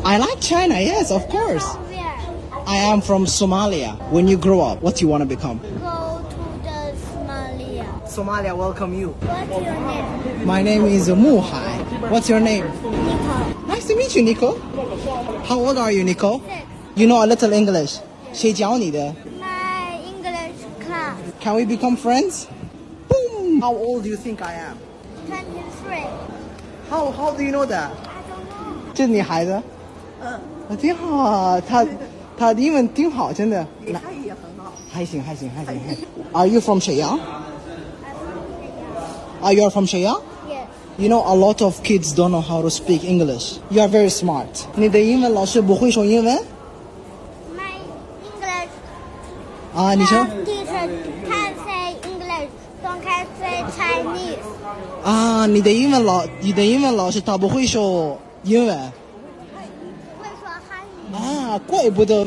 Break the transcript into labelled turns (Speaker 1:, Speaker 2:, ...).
Speaker 1: I like China, yes, of course.
Speaker 2: Where?
Speaker 1: I am from Somalia. When you grow up, what do you want to become?
Speaker 2: Go to the Somalia.
Speaker 1: Somalia welcome you.
Speaker 2: What's your name?
Speaker 1: My name is Muhai. What's your name?
Speaker 2: Nicole.
Speaker 1: Nice to meet you, Nico. How old are you, Nico?
Speaker 2: 6.
Speaker 1: You know a little English. 谁教你的?
Speaker 2: My English class.
Speaker 1: Can we become friends? Boom! How old do you think I am?
Speaker 2: 23.
Speaker 1: How do you know that?
Speaker 2: I don't know.
Speaker 1: 这是你孩子？挺好啊，他的英文挺好，真的。
Speaker 3: 他也很好。
Speaker 1: 还行。Are you from 沈阳? Are you from 沈阳?
Speaker 2: Yes.
Speaker 1: You know, a lot of kids don't know how to speak English. You are very smart. 你的英文老师不会说英文？
Speaker 2: My English
Speaker 1: 啊，你说
Speaker 2: teacher can say English, don't can say Chinese.
Speaker 1: 啊，你的英文老师他不会说英文
Speaker 2: 会说汉语。
Speaker 1: 啊，怪不得。